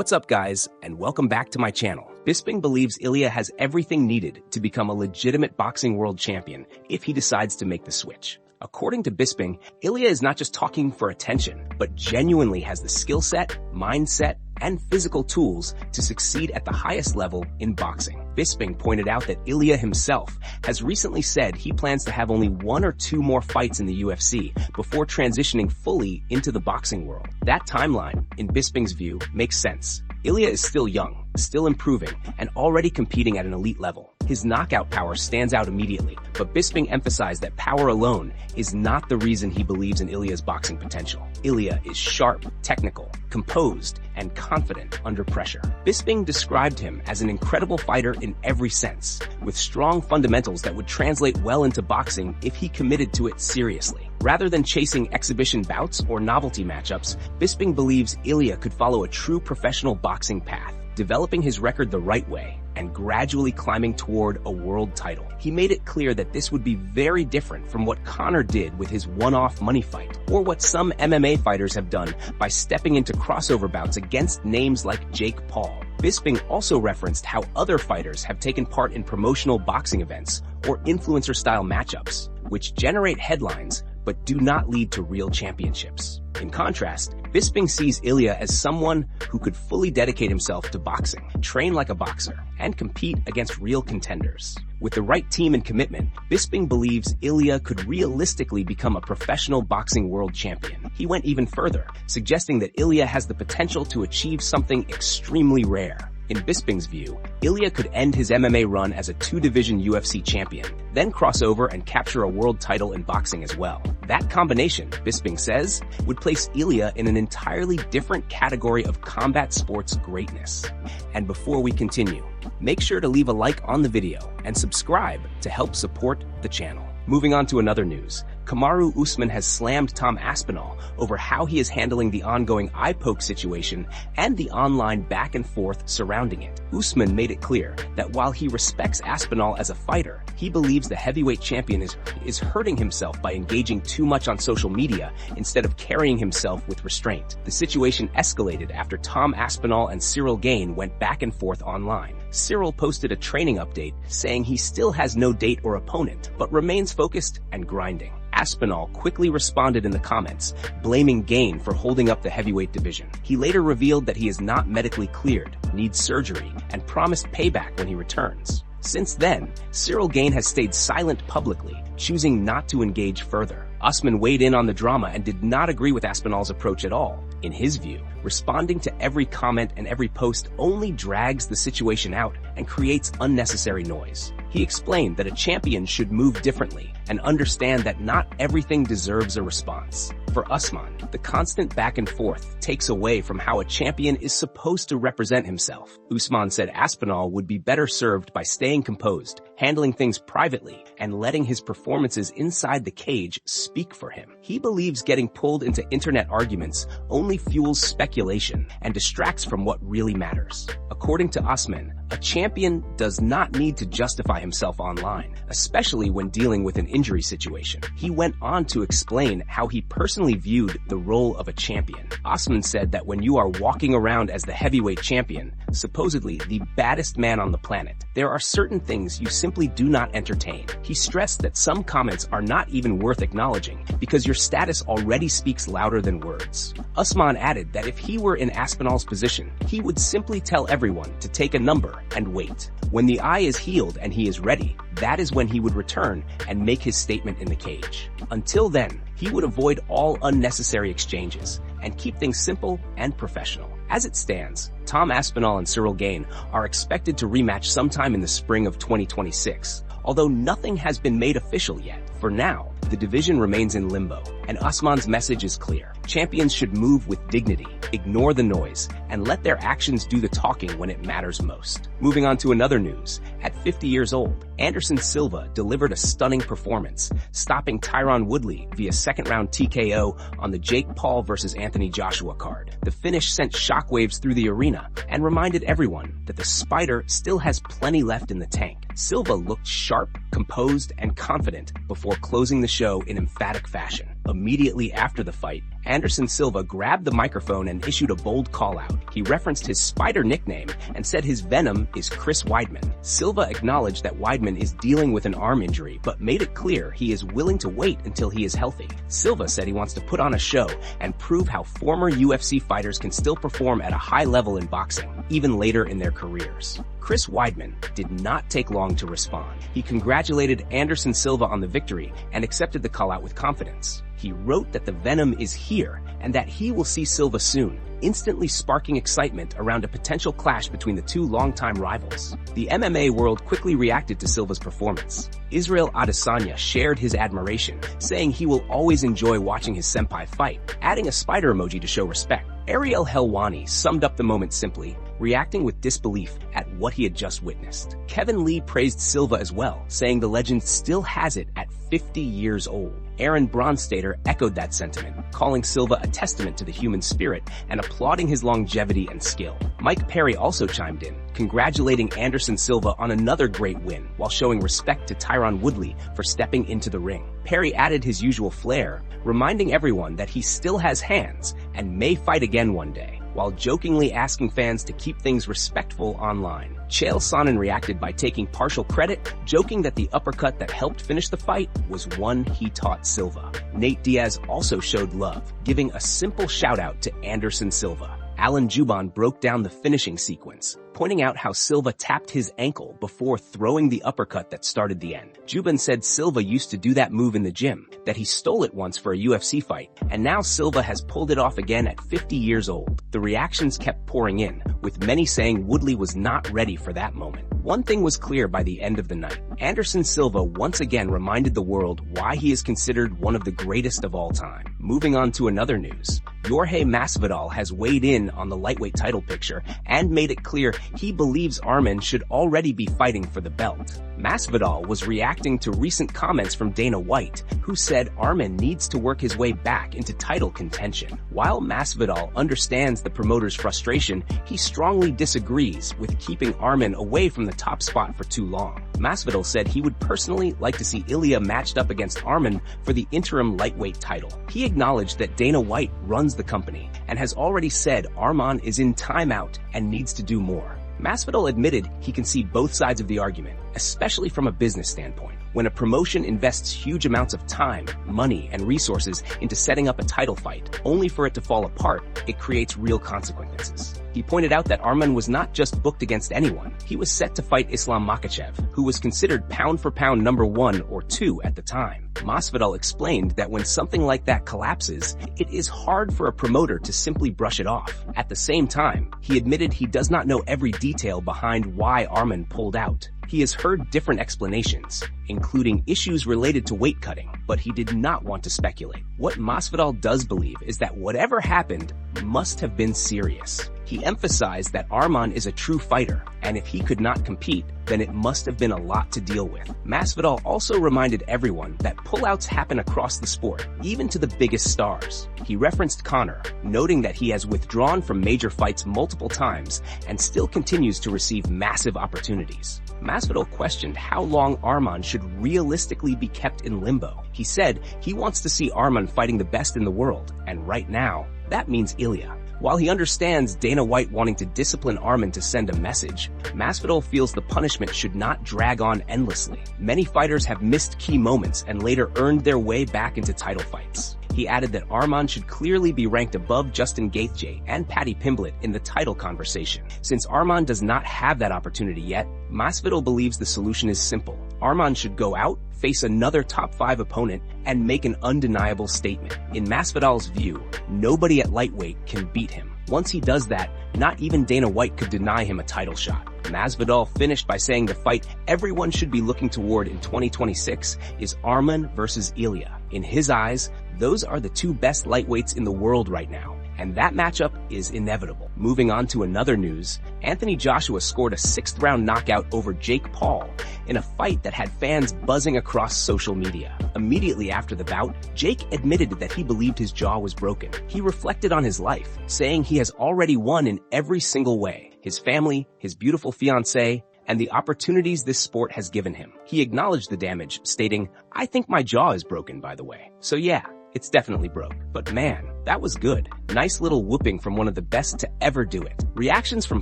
What's up, guys, and welcome back to my channel. Bisping believes Ilia has everything needed to become a legitimate boxing world champion if he decides to make the switch. According to Bisping, Ilia is not just talking for attention, but genuinely has the skill set, mindset, and physical tools to succeed at the highest level in boxing. Bisping pointed out that Ilia himself has recently said he plans to have only 1 or 2 more fights in the UFC before transitioning fully into the boxing world. That timeline, in Bisping's view, makes sense. Ilia is still young, still improving, and already competing at an elite level. His knockout power stands out immediately, but Bisping emphasized that power alone is not the reason he believes in Ilia's boxing potential. Ilia is sharp, technical, composed, and confident under pressure. Bisping described him as an incredible fighter in every sense, with strong fundamentals that would translate well into boxing if he committed to it seriously. Rather than chasing exhibition bouts or novelty matchups, Bisping believes Ilia could follow a true professional boxing path, developing his record the right way and gradually climbing toward a world title. He made it clear that this would be very different from what Conor did with his one-off money fight, or what some MMA fighters have done by stepping into crossover bouts against names like Jake Paul. Bisping also referenced how other fighters have taken part in promotional boxing events or influencer-style matchups, which generate headlines but do not lead to real championships. In contrast, Bisping sees Ilia as someone who could fully dedicate himself to boxing, train like a boxer, and compete against real contenders. With the right team and commitment, Bisping believes Ilia could realistically become a professional boxing world champion. He went even further, suggesting that Ilia has the potential to achieve something extremely rare. In Bisping's view, Ilia could end his MMA run as a 2-division UFC champion, then cross over and capture a world title in boxing as well. That combination, Bisping says, would place Ilia in an entirely different category of combat sports greatness. And before we continue, make sure to leave a like on the video and subscribe to help support the channel. Moving on to another news, Kamaru Usman has slammed Tom Aspinall over how he is handling the ongoing eye poke situation and the online back and forth surrounding it. Usman made it clear that while he respects Aspinall as a fighter, he believes the heavyweight champion is hurting himself by engaging too much on social media instead of carrying himself with restraint. The situation escalated after Tom Aspinall and Ciryl Gane went back and forth online. Ciryl posted a training update saying he still has no date or opponent, but remains focused and grinding. Aspinall quickly responded in the comments, blaming Gane for holding up the heavyweight division. He later revealed that he is not medically cleared, needs surgery, and promised payback when he returns. Since then, Ciryl Gane has stayed silent publicly, choosing not to engage further. Usman weighed in on the drama and did not agree with Aspinall's approach at all. In his view, responding to every comment and every post only drags the situation out and creates unnecessary noise. He explained that a champion should move differently and understand that not everything deserves a response. For Usman, the constant back and forth takes away from how a champion is supposed to represent himself. Usman said Aspinall would be better served by staying composed, handling things privately, and letting his performances inside the cage speak for him. He believes getting pulled into internet arguments only fuels speculation and distracts from what really matters. According to Usman, a champion does not need to justify himself online, especially when dealing with an injury situation. He went on to explain how he personally viewed the role of a champion. Usman said that when you are walking around as the heavyweight champion, supposedly the baddest man on the planet, there are certain things you simply do not entertain. He stressed that some comments are not even worth acknowledging because your status already speaks louder than words. Usman added that if he were in Aspinall's position, he would simply tell everyone to take a number and wait. When the eye is healed and he is ready, that is when he would return and make his statement in the cage. Until then, he would avoid all unnecessary exchanges and keep things simple and professional. As it stands, Tom Aspinall and Ciryl Gane are expected to rematch sometime in the spring of 2026, although nothing has been made official yet. For now, the division remains in limbo, and Usman's message is clear. Champions should move with dignity, ignore the noise, and let their actions do the talking when it matters most. Moving on to another news, at 50 years old, Anderson Silva delivered a stunning performance, stopping Tyron Woodley via second-round TKO on the Jake Paul vs. Anthony Joshua card. The finish sent shockwaves through the arena and reminded everyone that the Spider still has plenty left in the tank. Silva looked sharp, composed, and confident before closing the show in emphatic fashion. Immediately after the fight, Anderson Silva grabbed the microphone and issued a bold call-out. He referenced his Spider nickname and said his venom is Chris Weidman. Silva acknowledged that Weidman is dealing with an arm injury, but made it clear he is willing to wait until he is healthy. Silva said he wants to put on a show and prove how former UFC fighters can still perform at a high level in boxing, even later in their careers. Chris Weidman did not take long to respond. He congratulated Anderson Silva on the victory and accepted the call-out with confidence. He wrote that the venom is here and that he will see Silva soon, instantly sparking excitement around a potential clash between the two longtime rivals. The MMA world quickly reacted to Silva's performance. Israel Adesanya shared his admiration, saying he will always enjoy watching his senpai fight, adding a spider emoji to show respect. Ariel Helwani summed up the moment simply, reacting with disbelief at what he had just witnessed. Kevin Lee praised Silva as well, saying the legend still has it at 50 years old. Aaron Bronstater echoed that sentiment, calling Silva a testament to the human spirit and applauding his longevity and skill. Mike Perry also chimed in, congratulating Anderson Silva on another great win while showing respect to Tyron Woodley for stepping into the ring. Perry added his usual flair, reminding everyone that he still has hands and may fight again one day, while jokingly asking fans to keep things respectful online. Chael Sonnen reacted by taking partial credit, joking that the uppercut that helped finish the fight was one he taught Silva. Nate Diaz also showed love, giving a simple shout-out to Anderson Silva. Alan Juban broke down the finishing sequence, pointing out how Silva tapped his ankle before throwing the uppercut that started the end. Juban said Silva used to do that move in the gym, that he stole it once for a UFC fight, and now Silva has pulled it off again at 50 years old. The reactions kept pouring in, with many saying Woodley was not ready for that moment. One thing was clear by the end of the night. Anderson Silva once again reminded the world why he is considered one of the greatest of all time. Moving on to another news. Jorge Masvidal has weighed in on the lightweight title picture and made it clear he believes Arman should already be fighting for the belt. Masvidal was reacting to recent comments from Dana White, who said Arman needs to work his way back into title contention. While Masvidal understands the promoter's frustration, he strongly disagrees with keeping Arman away from the top spot for too long. Masvidal said he would personally like to see Ilia matched up against Arman for the interim lightweight title. He acknowledged that Dana White runs the company and has already said Arman is in timeout and needs to do more. Masvidal admitted he can see both sides of the argument, especially from a business standpoint. When a promotion invests huge amounts of time, money, and resources into setting up a title fight, only for it to fall apart, it creates real consequences. He pointed out that Arman was not just booked against anyone. He was set to fight Islam Makhachev, who was considered pound-for-pound number 1 or 2 at the time. Masvidal explained that when something like that collapses, it is hard for a promoter to simply brush it off. At the same time, he admitted he does not know every detail behind why Arman pulled out. He has heard different explanations, including issues related to weight cutting, but he did not want to speculate. What Masvidal does believe is that whatever happened must have been serious. He emphasized that Arman is a true fighter, and if he could not compete, then it must have been a lot to deal with. Masvidal also reminded everyone that pullouts happen across the sport, even to the biggest stars. He referenced Conor, noting that he has withdrawn from major fights multiple times and still continues to receive massive opportunities. Masvidal questioned how long Arman should realistically be kept in limbo. He said he wants to see Arman fighting the best in the world, and right now, that means Ilia. While he understands Dana White wanting to discipline Arman to send a message, Masvidal feels the punishment should not drag on endlessly. Many fighters have missed key moments and later earned their way back into title fights. He added that Arman should clearly be ranked above Justin Gaethje and Paddy Pimblett in the title conversation. Since Arman does not have that opportunity yet, Masvidal believes the solution is simple. Arman should go out, face another top 5 opponent, and make an undeniable statement. In Masvidal's view, nobody at lightweight can beat him. Once he does that, not even Dana White could deny him a title shot. Masvidal finished by saying the fight everyone should be looking toward in 2026 is Arman versus Ilia. In his eyes, those are the 2 best lightweights in the world right now, and that matchup is inevitable. Moving on to another news, Anthony Joshua scored a 6th-round knockout over Jake Paul in a fight that had fans buzzing across social media. Immediately after the bout, Jake admitted that he believed his jaw was broken. He reflected on his life, saying he has already won in every single way: his family, his beautiful fiancée, and the opportunities this sport has given him. He acknowledged the damage, stating, "I think my jaw is broken, by the way. So yeah, it's definitely broke. But man, That was good. Nice little whooping from one of the best to ever do it. Reactions from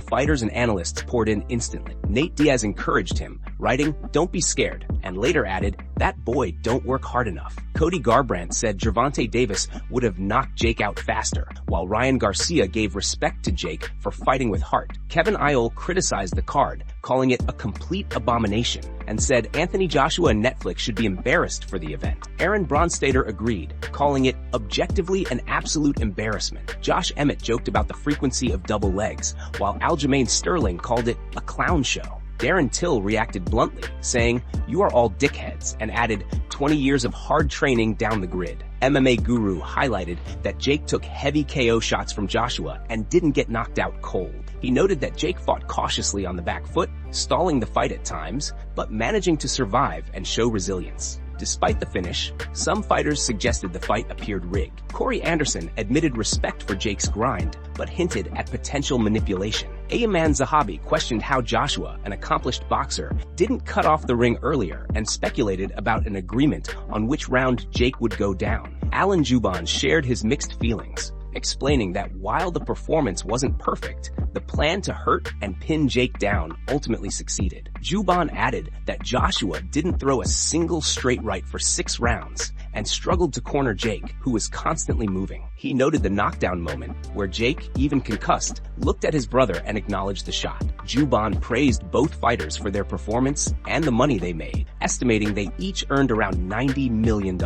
fighters and analysts poured in instantly. Nate Diaz encouraged him, writing, "Don't be scared," and later added, "That boy don't work hard enough." Cody Garbrandt said Gervonta Davis would have knocked Jake out faster, while Ryan Garcia gave respect to Jake for fighting with heart. Kevin Iole criticized the card, calling it a complete abomination, and said Anthony Joshua and Netflix should be embarrassed for the event. Aaron Bronstater agreed, calling it objectively an absolute embarrassment. Josh Emmett joked about the frequency of double legs, while Aljamain Sterling called it a clown show. Darren Till reacted bluntly, saying, "You are all dickheads," and added, 20 years of hard training down the grid. MMA Guru highlighted that Jake took heavy KO shots from Joshua and didn't get knocked out cold. He noted that Jake fought cautiously on the back foot, stalling the fight at times, but managing to survive and show resilience. Despite the finish, some fighters suggested the fight appeared rigged. Corey Anderson admitted respect for Jake's grind, but hinted at potential manipulation. Ayman Zahabi questioned how Joshua, an accomplished boxer, didn't cut off the ring earlier and speculated about an agreement on which round Jake would go down. Alan Juban shared his mixed feelings, explaining that while the performance wasn't perfect, the plan to hurt and pin Jake down ultimately succeeded. Juban added that Joshua didn't throw a single straight right for 6 rounds and struggled to corner Jake, who was constantly moving. He noted the knockdown moment, where Jake, even concussed, looked at his brother and acknowledged the shot. Juban praised both fighters for their performance and the money they made, estimating they each earned around $90 million.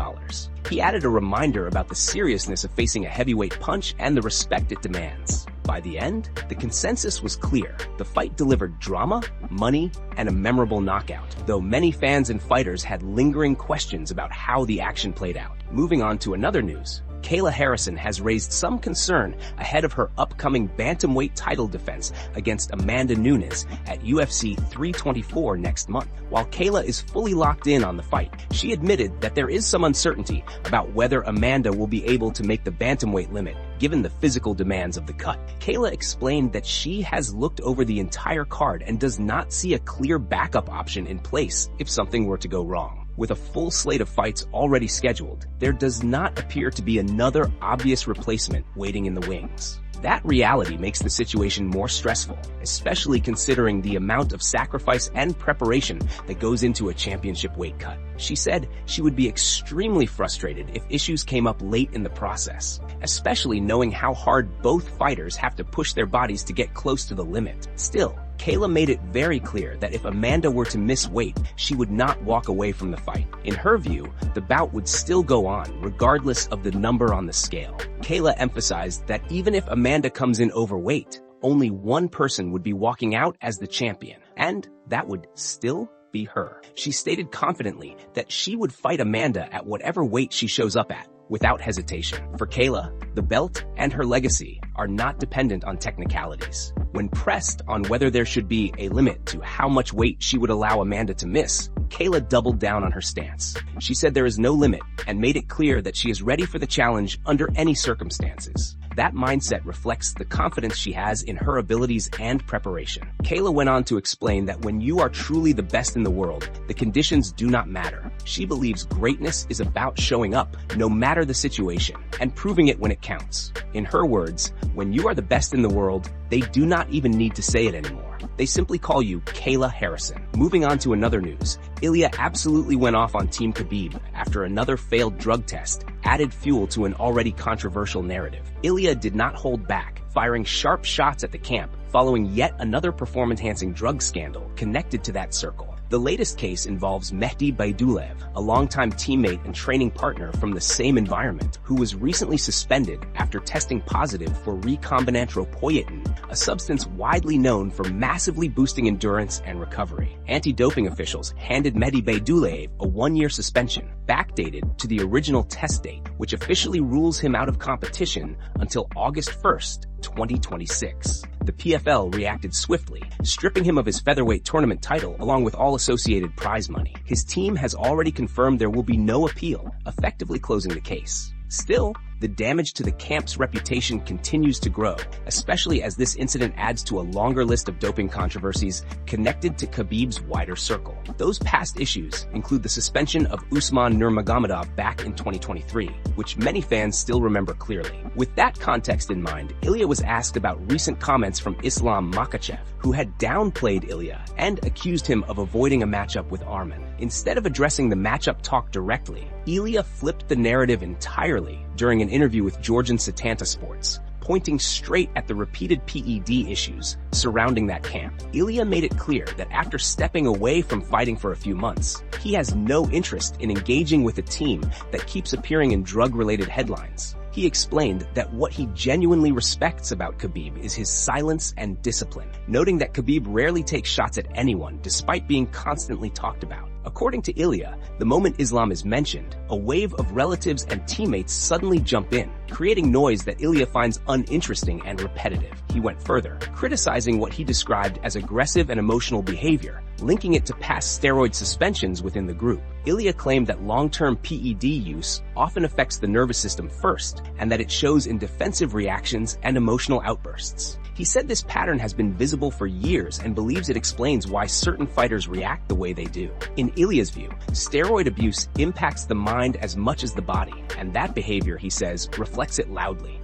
He added a reminder about the seriousness of facing a heavyweight punch and the respect it demands. By the end, the consensus was clear. The fight delivered drama, money, and a memorable knockout, though many fans and fighters had lingering questions about how the action played out. Moving on to another news. Kayla Harrison has raised some concern ahead of her upcoming bantamweight title defense against Amanda Nunes at UFC 324 next month. While Kayla is fully locked in on the fight, she admitted that there is some uncertainty about whether Amanda will be able to make the bantamweight limit given the physical demands of the cut. Kayla explained that she has looked over the entire card and does not see a clear backup option in place if something were to go wrong. With a full slate of fights already scheduled, there does not appear to be another obvious replacement waiting in the wings. That reality makes the situation more stressful, especially considering the amount of sacrifice and preparation that goes into a championship weight cut. She said she would be extremely frustrated if issues came up late in the process, especially knowing how hard both fighters have to push their bodies to get close to the limit. Still, Kayla made it very clear that if Amanda were to miss weight, she would not walk away from the fight. In her view, the bout would still go on, regardless of the number on the scale. Kayla emphasized that even if Amanda comes in overweight, only one person would be walking out as the champion, and that would still be her. She stated confidently that she would fight Amanda at whatever weight she shows up at, without hesitation. For Kayla, the belt and her legacy are not dependent on technicalities. When pressed on whether there should be a limit to how much weight she would allow Amanda to miss, Kayla doubled down on her stance. She said there is no limit and made it clear that she is ready for the challenge under any circumstances. That mindset reflects the confidence she has in her abilities and preparation. Kayla went on to explain that when you are truly the best in the world, the conditions do not matter. She believes greatness is about showing up, no matter the situation, and proving it when it counts. In her words, when you are the best in the world, they do not even need to say it anymore. They simply call you Kayla Harrison. Moving on to another news, Ilia absolutely went off on Team Khabib after another failed drug test added fuel to an already controversial narrative. Ilia did not hold back, firing sharp shots at the camp following yet another performance-enhancing drug scandal connected to that circle. The latest case involves Mehdi Baidulev, a longtime teammate and training partner from the same environment, who was recently suspended after testing positive for recombinant ropoietin, a substance widely known for massively boosting endurance and recovery. Anti-doping officials handed Mehdi Baidulev a 1-year suspension, backdated to the original test date, which officially rules him out of competition until August 1st, 2026. The PFL reacted swiftly, stripping him of his featherweight tournament title along with all associated prize money. His team has already confirmed there will be no appeal, effectively closing the case. Still, the damage to the camp's reputation continues to grow, especially as this incident adds to a longer list of doping controversies connected to Khabib's wider circle. Those past issues include the suspension of Usman Nurmagomedov back in 2023, which many fans still remember clearly. With that context in mind, Ilia was asked about recent comments from Islam Makhachev, who had downplayed Ilia and accused him of avoiding a matchup with Arman. Instead of addressing the matchup talk directly, Ilia flipped the narrative entirely during an interview with Georgian Setanta Sports, pointing straight at the repeated PED issues surrounding that camp. Ilia made it clear that after stepping away from fighting for a few months, he has no interest in engaging with a team that keeps appearing in drug-related headlines. He explained that what he genuinely respects about Khabib is his silence and discipline, noting that Khabib rarely takes shots at anyone despite being constantly talked about. According to Ilia, the moment Islam is mentioned, a wave of relatives and teammates suddenly jump in, creating noise that Ilia finds uninteresting and repetitive. He went further, criticizing what he described as aggressive and emotional behavior, linking it to past steroid suspensions within the group. Ilia claimed that long-term PED use often affects the nervous system first, and that it shows in defensive reactions and emotional outbursts. He said this pattern has been visible for years and believes it explains why certain fighters react the way they do. In Ilia's view, steroid abuse impacts the mind as much as the body, and that behavior, he says, reflects it loudly.